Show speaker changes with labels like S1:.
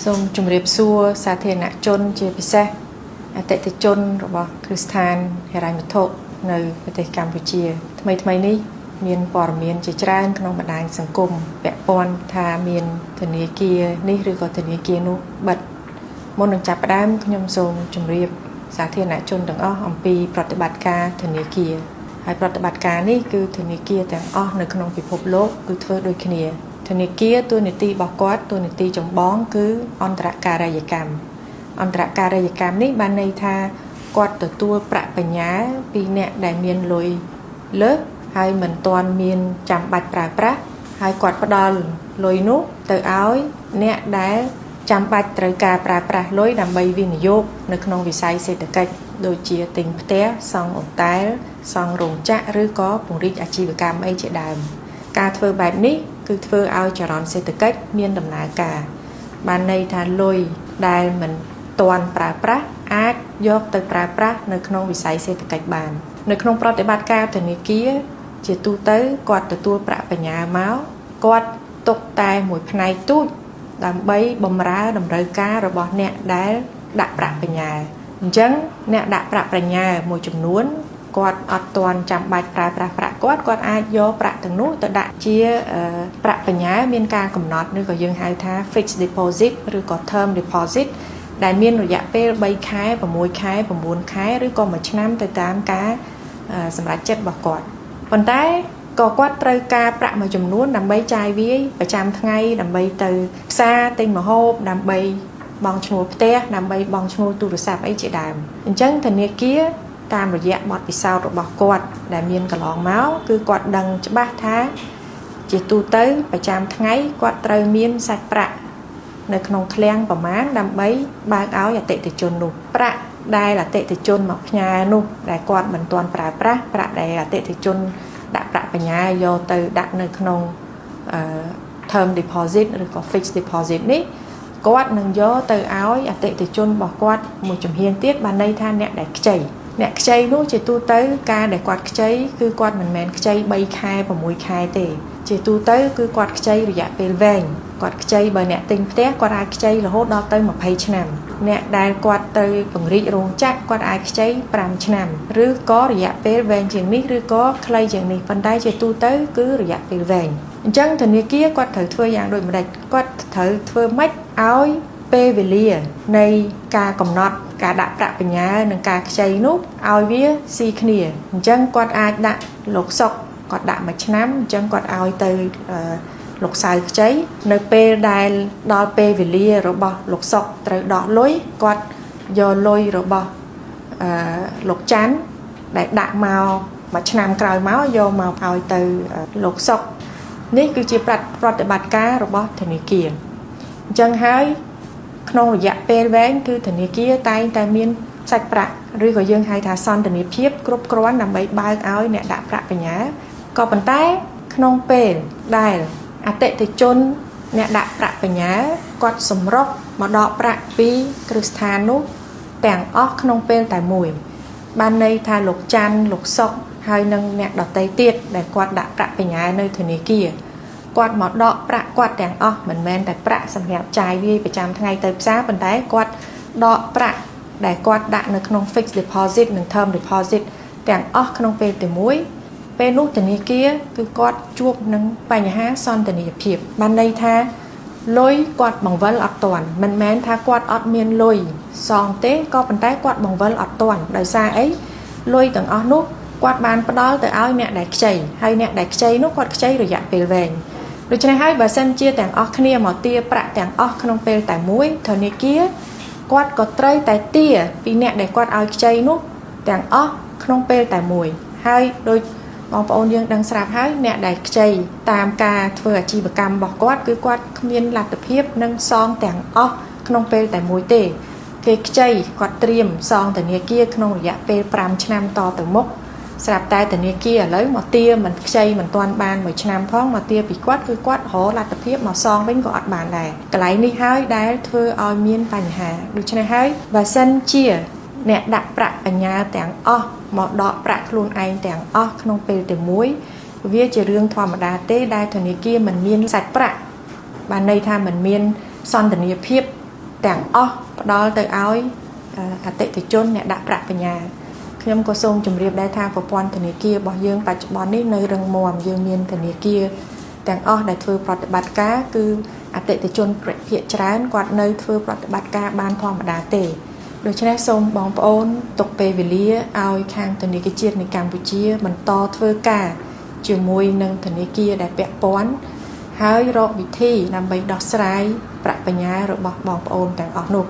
S1: សូមជម្រាបសួរសាធារណជនជាពិសេសអតិថិជនរបស់គ្រឹះស្ថានហិរញ្ញវត្ថុនៅប្រទេសកម្ពុជាថ្មីនេះមានព័ត៌មានជាច្រើនក្នុងបណ្ដាញសង្គមពាក់ព័ន្ធថាមានធនាគារនេះឬក៏ធនាគារនោះបិទមុននឹងចាប់ផ្ដើមខ្ញុំសូមជម្រាបសាធារណជនទាំងអស់អំពីប្រតិបត្តិការធនាគារហើយប្រតិបត្តិការនេះគឺធនាគារទាំងអស់នៅក្នុងពិភពលោកគឺធ្វើដូចគ្នាធនាគារតួនាទីរបស់គាត់តួនាទីចម្បងគឺអន្តរការីយកម្មនេះបានន័យថាគាត់ទទួលប្រាក់បញ្ញើពីអ្នកដែលមានលុយលើសហើយមិនទាន់មានចាំបាច់ប្រើប្រាស់ហើយគាត់ផ្ដល់លុយនោះទៅឲ្យអ្នកដែលចាំបាច់ត្រូវការប្រើប្រាស់លុយដើម្បីវិនិយោគនៅក្នុងវិស័យសេដ្ឋកិច្ចដូចជាទិញផ្ទះសង់អ៊ុតែលសង់រោងចក្រឬក៏ពង្រីកអាជីវកម្មអីជាដើមការធ្វើបែបនេះគឺធ្វើឲ្យចរន្តសេដ្ឋកិច្ចមានដំណើរការបានន័យថាលុយដែលមិនទាន់ប្រើប្រាស់អាចយកទៅប្រើប្រាស់នៅក្នុងវិស័យសេដ្ឋកិច្ចបាននៅក្នុងប្រតិបត្តិការធនាគារជាទូទៅគាត់ទទួលប្រាក់បញ្ញើមកគាត់ទុកតែមួយផ្នែកទូចដើម្បីបម្រើតម្រូវការរបស់អ្នកដែលដាក់ប្រាក់បញ្ញើអញ្ចឹងអ្នកដាក់ប្រាក់បញ្ញើមួយចំនួនគាត់អត់ទាន់ចាំបាច់ប្រើប្រាស់ប្រាក់គាត់អាចយកប្រាក់ទាំងនោះទៅដាក់ជាប្រាក់បញ្ញើមានការកំណត់ឬក៏យើងហៅថា fixed deposit ឬក៏ term deposit ដែលមានរយៈពេល3ខែ6ខែ9ខែឬក៏1ឆ្នាំទៅតាមការសម្រេចចិត្តរបស់គាត់ប៉ុន្តែក៏គាត់ត្រូវការប្រាក់មួយចំនួនដើម្បីចាយវាយប្រចាំថ្ងៃដើម្បីទៅផ្សារទិញម្ហូបដើម្បីបង់ឈ្នួលផ្ទះដើម្បីបង់ឈ្នួលទូរស័ព្ទអីជាដើមអញ្ចឹងធនាគារតាមរយៈបទពិសោធន៍របស់គាត់ដែលមានកន្លងមកគឺគាត់ដឹងច្បាស់ថាជាទូទៅប្រចាំថ្ងៃគាត់ត្រូវមានសាច់ប្រាក់នៅក្នុងឃ្លាំងប្រមាណដើម្បីបើកឲ្យអតិថិជននោះប្រាក់ដែលអតិថិជនមកផ្ញើនោះដែលគាត់មិនទាន់ប្រើប្រាស់ប្រាក់ដែលអតិថិជនដាក់ប្រាក់បញ្ញើយកទៅដាក់នៅក្នុងterm deposit ឬក៏ fixed deposit នេះគាត់នឹងយកទៅឲ្យអតិថិជនរបស់គាត់មួយជំហានទៀតបានន័យថាអ្នកដែលខ្ចីនោះជាទូទៅការដែលគាត់ខ្ចីគឺគាត់មិនមែនខ្ចី3ខែ6ខែទេជាទូទៅគឺគាត់ខ្ចីរយៈពេលវែងគាត់ខ្ចីបើអ្នកទិញផ្ទះគាត់អាចខ្ចីរហូតដល់ទៅ20ឆ្នាំអ្នកដែលគាត់ទៅពង្រីករោងចក្រគាត់អាចខ្ចី5ឆ្នាំឬក៏រយៈពេលវែងជាងនេះឬក៏ខ្លីជាងនេះប៉ុន្តែជាទូទៅគឺរយៈពេលវែងអញ្ចឹងធនាគារគាត់ត្រូវធ្វើយ៉ាងដូចម្ដេចគាត់ត្រូវធ្វើម៉េចឲ្យពេលវេលានៃការកំណត់ការដាក់ប្រាក់បញ្ញើនិងការខ្ចីនោះឲ្យវាស៊ីគ្នាអញ្ចឹងគាត់អាចដាក់លោកសុកគាត់ដាក់1ឆ្នាំអញ្ចឹងគាត់ឲ្យទៅលោកសៅខ្ចីនៅពេលដែលដល់ពេលវេលារបស់លោកសុកត្រូវដកលុយគាត់យកលុយរបស់លោកច័ន្ទដែលដាក់មក1ឆ្នាំក្រោយមកយកមកឲ្យទៅលោកសុកនេះគឺជាប្រតិបត្តិការរបស់ធនាគារអញ្ចឹងហើយក្នុងរយៈពេលវែងគឺធនាគារតែងតែមានសាច់ប្រាក់ឬក៏យើងហៅថាសន្តានាភាពគ្រប់គ្រាន់ដើម្បីបើកឲ្យអ្នកដាក់ប្រាក់បញ្ញើក៏ប៉ុន្តែក្នុងពេលដែលអតិថិជនអ្នកដាក់ប្រាក់បញ្ញើគាត់សម្រុកមកដកប្រាក់ពីគ្រឹះស្ថាននោះទាំងអស់ក្នុងពេលតែមួយបានន័យថាលោកច័ន្ទលោកសុកហើយនិងអ្នកដទៃទៀតដែលគាត់ដាក់ប្រាក់បញ្ញើនៅធនាគារគាត់មកដកប្រាក់គាត់ទាំងអស់មិនមែនតែប្រាក់សម្រាប់ចាយវាយប្រចាំថ្ងៃទៅផ្សារប៉ុន្តែគាត់ដកប្រាក់ដែលគាត់ដាក់នៅក្នុង fixed deposit និង term deposit ទាំងអស់ក្នុងពេលតែមួយពេលនោះធនាគារគឺគាត់ជួបនឹងបញ្ហាសន្តានាភាពបានន័យថាលុយគាត់បង្វិលអត់ទាន់មិនមែនថាគាត់អត់មានលុយសងទេក៏ប៉ុន្តែគាត់បង្វិលអត់ទាន់ដោយសារអីលុយទាំងអស់នោះគាត់បានផ្ដល់ទៅឲ្យអ្នកដែលខ្ចីហើយអ្នកដែលខ្ចីនោះគាត់ខ្ចីរយៈពេលវែងដូច្នេះហើយបើសិនជាទាំងអស់គ្នាមកទារប្រាក់ទាំងអស់ក្នុងពេលតែមួយធនាគារគាត់ក៏ត្រូវតែទារពីអ្នកដែលគាត់ឲ្យខ្ចីនោះទាំងអស់ក្នុងពេលតែមួយហើយដូចបងប្អូនយើងដឹងស្រាប់ហើយអ្នកដែលខ្ចីតាមការធ្វើអាជីវកម្មរបស់គាត់គឺគាត់គ្មានលទ្ធភាពនឹងសងទាំងអស់ក្នុងពេលតែមួយទេគេខ្ចីគាត់ត្រៀមសងធនាគារក្នុងរយៈពេល5ឆ្នាំតទៅមុខស្រាប់តែធនាគារឥឡូវមកទារមិនខ្ចីមិនទាន់បាន1ឆ្នាំផងមកទារពីគាត់គឺគាត់រកលទ្ធភាពមកសងវិញក៏អត់បានដែរកន្លែងនេះហើយដែលធ្វើឲ្យមានបញ្ហាដូច្នេះហើយបើសិនជាអ្នកដាក់ប្រាក់បញ្ញើទាំងអស់មកដកប្រាក់ខ្លួនឯងទាំងអស់ក្នុងពេលតែមួយវាជារឿងធម្មតាទេដែលធនាគារមិនមានសាច់ប្រាក់បានន័យថាមិនមានសន្តានាភាព ទាំងអស់ផ្ដល់ទៅឲ្យអតិថិជនអ្នកដាក់ប្រាក់បញ្ញើខ្ញុំក៏សូមជម្រាបដែរថាប្រព័ន្ធធនាគាររបស់យើងបច្ចុប្បន្ននេះនៅរឹងមាំយើងមានធនាគារទាំងអស់ដែលធ្វើប្រតិបត្តិការគឺអតិថិជនភាគច្រើនគាត់នៅធ្វើប្រតិបត្តិការបានធម្មតាទេដូច្នេះសូមបងប្អូនទុកពេលវេលាឲ្យខាងធនាគារជាតិនៃកម្ពុជាបន្តធ្វើការជាមួយនឹងធនាគារដែលពាក់ព័ន្ធហើយរកវិធីដើម្បីដោះស្រាយប្រាក់បញ្ញើរបស់បងប្អូនទាំងអស់នោះ